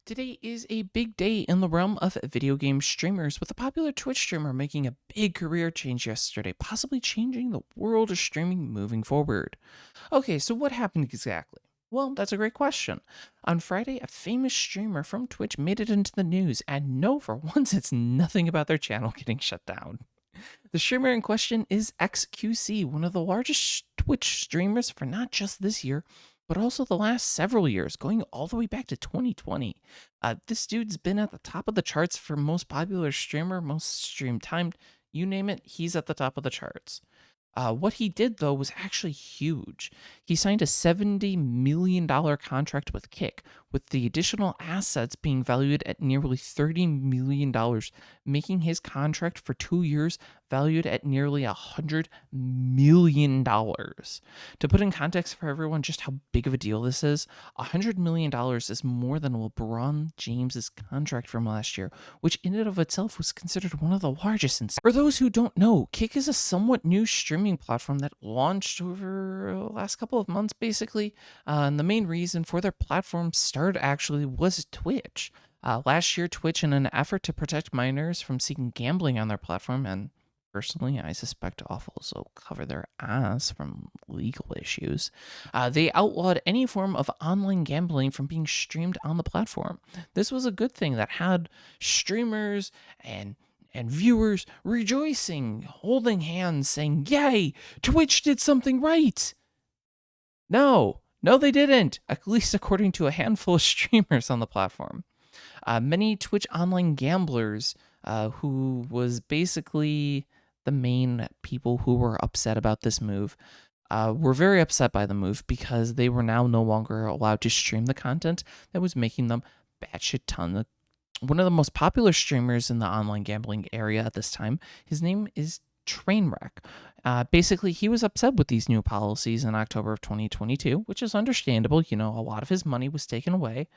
Today is a big day in the realm of video game streamers, with a popular Twitch streamer making a big career change yesterday, possibly changing the world of streaming moving forward. Okay, so what happened exactly? Well, that's a great question. On Friday, a famous streamer from Twitch made it into the news, and no, for once, it's nothing about their channel getting shut down. The streamer in question is XQC, one of the largest Twitch streamers for not just this year, but also the last several years, going all the way back to 2020. This dude's been at the top of the charts for most popular streamer, most stream time, you name it, he's at the top of the charts. What he did, though, was actually huge. He signed a $70 million contract with Kick, with the additional assets being valued at nearly $30 million, making his contract for 2 years valued at nearly $100 million. To put in context for everyone just how big of a deal this is, $100 million is more than LeBron James's contract from last year, which in and of itself was considered one of the largest. For those who don't know, Kick is a somewhat new streaming platform that launched over the last couple of months, basically. And the main reason for their platform start actually was Twitch. Last year, Twitch, in an effort to protect minors from seeking gambling on their platform, and personally, I suspect to also cover their ass from legal issues, they outlawed any form of online gambling from being streamed on the platform. This was a good thing that had streamers and viewers rejoicing, holding hands, saying, "Yay, Twitch did something right." No, they didn't, at least according to a handful of streamers on the platform. Many Twitch online gamblers, who was basically the main people who were upset about this move, were very upset by the move because they were now no longer allowed to stream the content that was making them batshit ton. One of the most popular streamers in the online gambling area at this time, his name is Trainwreck. Basically, he was upset with these new policies in October of 2022, which is understandable. You know, a lot of his money was taken away.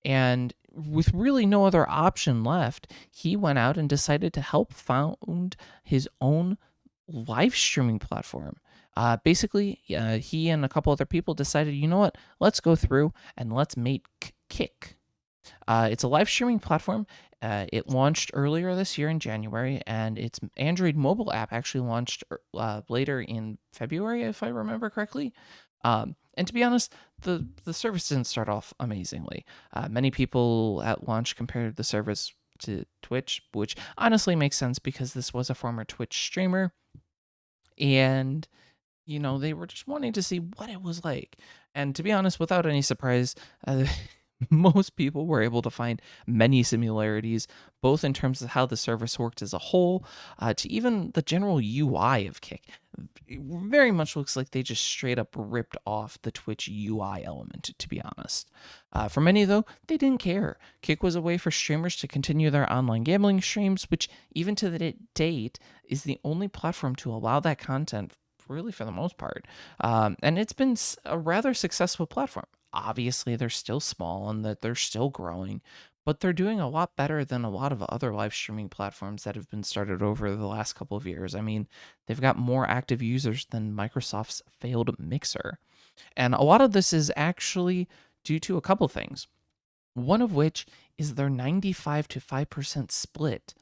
And with really no other option left, he went out and decided to help found his own live streaming platform. Basically, he and a couple other people decided, you know what, let's go through and let's make Kick. It's a live streaming platform. It launched earlier this year in January, and its Android mobile app actually launched later in February, if I remember correctly. And to be honest, the service didn't start off amazingly. Many people at launch compared the service to Twitch, which honestly makes sense because this was a former Twitch streamer, and they were just wanting to see what it was like. And to be honest, without any surprise, most people were able to find many similarities, both in terms of how the service worked as a whole, to even the general UI of Kick. It very much looks like they just straight up ripped off the Twitch UI element, to be honest. For many, though, they didn't care. Kick was a way for streamers to continue their online gambling streams, which, even to the date, is the only platform to allow that content, really, for the most part. And it's been a rather successful platform. Obviously, they're still small and that they're still growing, but they're doing a lot better than a lot of other live streaming platforms that have been started over the last couple of years. I mean, they've got more active users than Microsoft's failed Mixer. And a lot of this is actually due to a couple things. One of which is their 95 to 5% split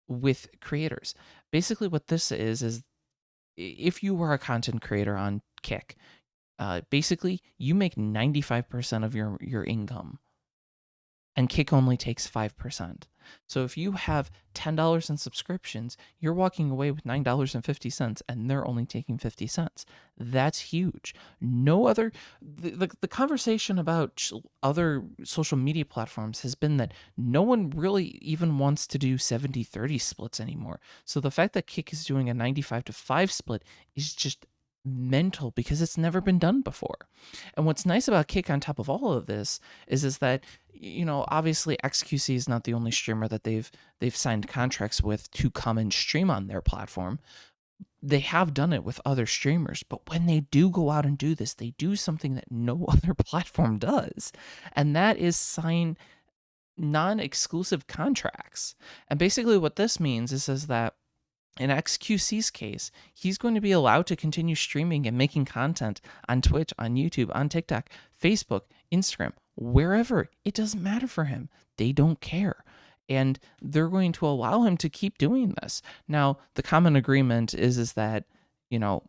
with creators. Basically, what this is if you were a content creator on Kick, basically you make 95% of your income, and Kick only takes 5%. So if you have $10 in subscriptions, you're walking away with $9.50, and they're only taking 50 cents. That's huge. No other, the conversation about other social media platforms has been that no one really even wants to do 70-30 splits anymore. So the fact that Kick is doing a 95 to 5 split is just mental because it's never been done before. And what's nice about Kick on top of all of this is that obviously XQC is not the only streamer that they've signed contracts with to come and stream on their platform. They have done it with other streamers, but when they do go out and do this, they do something that no other platform does, and that is sign non-exclusive contracts. And basically what this means is that in XQC's case, he's going to be allowed to continue streaming and making content on Twitch, on YouTube, on TikTok, Facebook, Instagram, wherever. It doesn't matter for him. They don't care. And they're going to allow him to keep doing this. Now, the common agreement is that,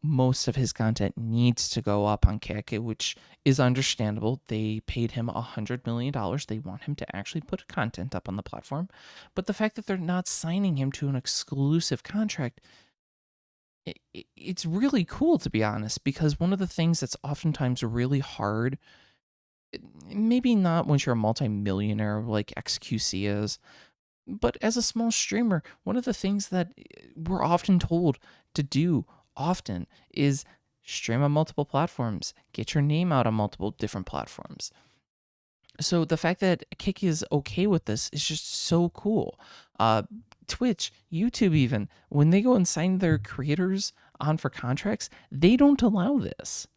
most of his content needs to go up on Kick, which is understandable. They paid him $100 million. They want him to actually put content up on the platform. But the fact that they're not signing him to an exclusive contract, it's really cool, to be honest, because one of the things that's oftentimes really hard, maybe not once you're a multimillionaire like XQC is, but as a small streamer, one of the things that we're often told to do often is stream on multiple platforms, get your name out on multiple different platforms. So the fact that Kick is okay with this is just so cool. Twitch, YouTube, even when they go and sign their creators on for contracts, they don't allow this.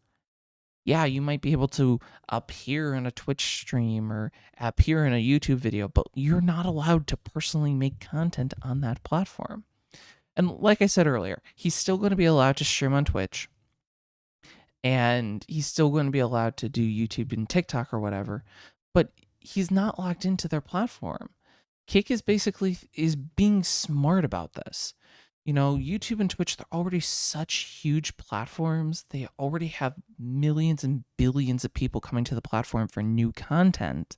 Yeah, you might be able to appear in a Twitch stream or appear in a YouTube video, but you're not allowed to personally make content on that platform. And like I said earlier, he's still going to be allowed to stream on Twitch, and he's still going to be allowed to do YouTube and TikTok or whatever, but he's not locked into their platform. Kick is being smart about this. YouTube and Twitch, they're already such huge platforms. They already have millions and billions of people coming to the platform for new content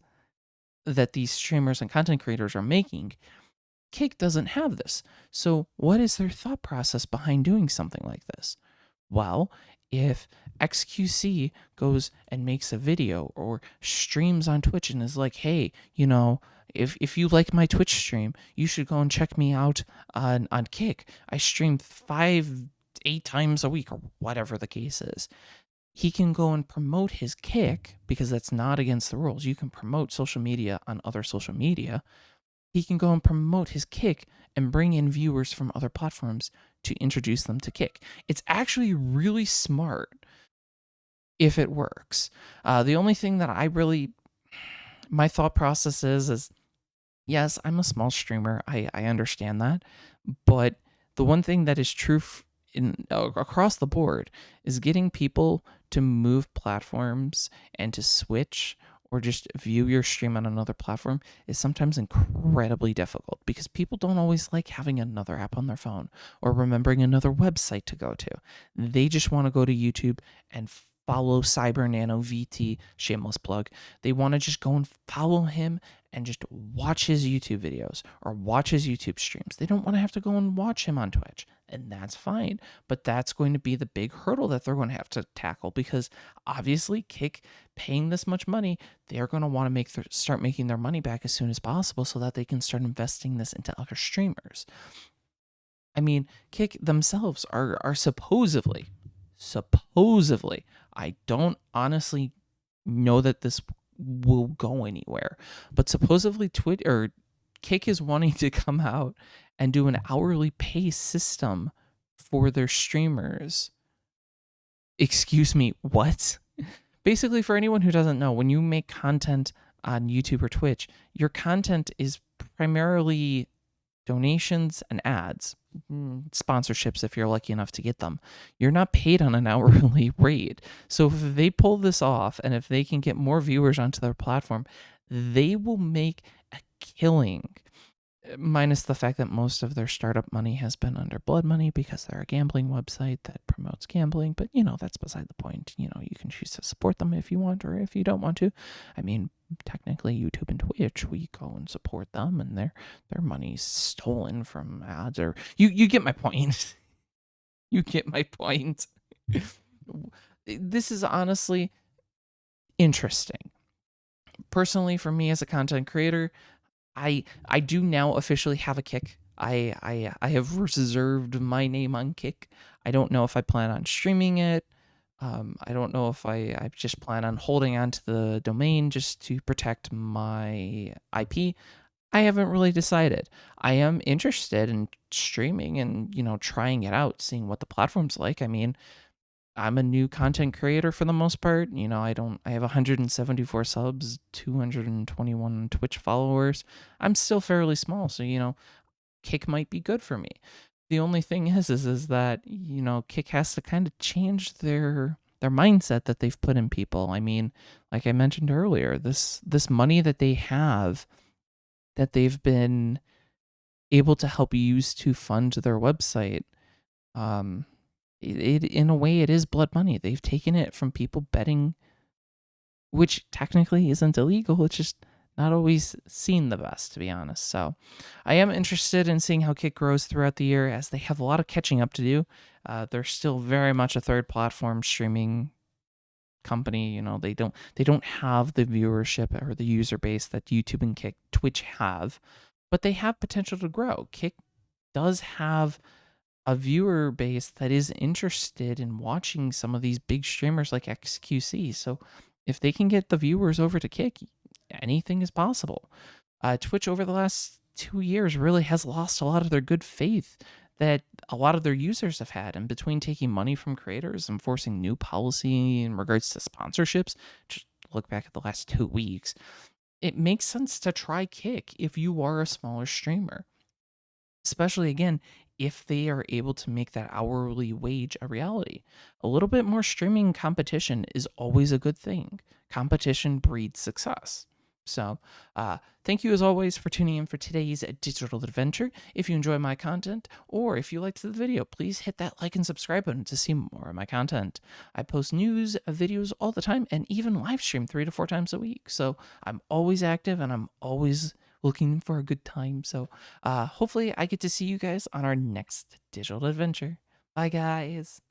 that these streamers and content creators are making. Kick doesn't have this. So what is their thought process behind doing something like this? Well, if XQC goes and makes a video or streams on Twitch and is like, hey, if you like my Twitch stream, you should go and check me out on Kick. I stream 8 times a week or whatever the case is. He can go and promote his Kick, because that's not against the rules. You can promote social media on other social media. He can go and promote his Kick and bring in viewers from other platforms to introduce them to Kick. It's actually really smart if it works. The only thing that my thought process is yes, I'm a small streamer. I understand that. But the one thing that is true across the board is getting people to move platforms and to switch or just view your stream on another platform is sometimes incredibly difficult, because people don't always like having another app on their phone or remembering another website to go to. They just want to go to YouTube and follow Cyber Nano VT, shameless plug. They want to just go and follow him and just watch his YouTube videos or watch his YouTube streams. They don't want to have to go and watch him on Twitch, and that's fine. But that's going to be the big hurdle that they're going to have to tackle, because obviously Kick paying this much money, they're going to want to start making their money back as soon as possible so that they can start investing this into other streamers. I mean, Kick themselves are supposedly, I don't honestly know that this will go anywhere, but supposedly Twitch or Kick is wanting to come out and do an hourly pay system for their streamers. Excuse me, what? Basically, for anyone who doesn't know, when you make content on YouTube or Twitch, your content is primarily donations and ads, sponsorships if you're lucky enough to get them. You're not paid on an hourly rate. So if they pull this off and if they can get more viewers onto their platform, they will make a killing. Minus the fact that most of their startup money has been under blood money, because they're a gambling website that promotes gambling. But, that's beside the point. You can choose to support them if you want, or if you don't want to. I mean, technically YouTube and Twitch, we go and support them, and their money's stolen from ads. Or you get my point. You get my point. This is honestly interesting. Personally, for me as a content creator, I do now officially have a Kick. I have reserved my name on Kick. I don't know if I plan on streaming it. I don't know if I just plan on holding on to the domain just to protect my IP. I haven't really decided. I am interested in streaming and, trying it out, seeing what the platform's like. I mean, I'm a new content creator for the most part. I have 174 subs, 221 Twitch followers. I'm still fairly small, so, Kick might be good for me. The only thing is that, Kick has to kind of change their mindset that they've put in people. I mean, like I mentioned earlier, this money that they have, that they've been able to help use to fund their website, um, it in a way it is blood money. They've taken it from people betting, which technically isn't illegal. It's just not always seen the best, to be honest. So I am interested in seeing how Kick grows throughout the year, as they have a lot of catching up to do. They're still very much a third platform streaming company. They don't have the viewership or the user base that YouTube and Twitch have, but they have potential to grow. Kick does have a viewer base that is interested in watching some of these big streamers like XQC. So if they can get the viewers over to Kick, anything is possible. Twitch over the last 2 years really has lost a lot of their good faith that a lot of their users have had. And between taking money from creators and forcing new policy in regards to sponsorships, just look back at the last 2 weeks, it makes sense to try Kick if you are a smaller streamer, especially again if they are able to make that hourly wage a reality. A little bit more streaming competition is always a good thing. Competition breeds success. So, thank you as always for tuning in for today's digital adventure. If you enjoy my content, or if you liked the video, please hit that like and subscribe button to see more of my content. I post news, videos all the time, and even live stream 3 to 4 times a week. So I'm always active and I'm always looking for a good time. So hopefully I get to see you guys on our next digital adventure. Bye, guys.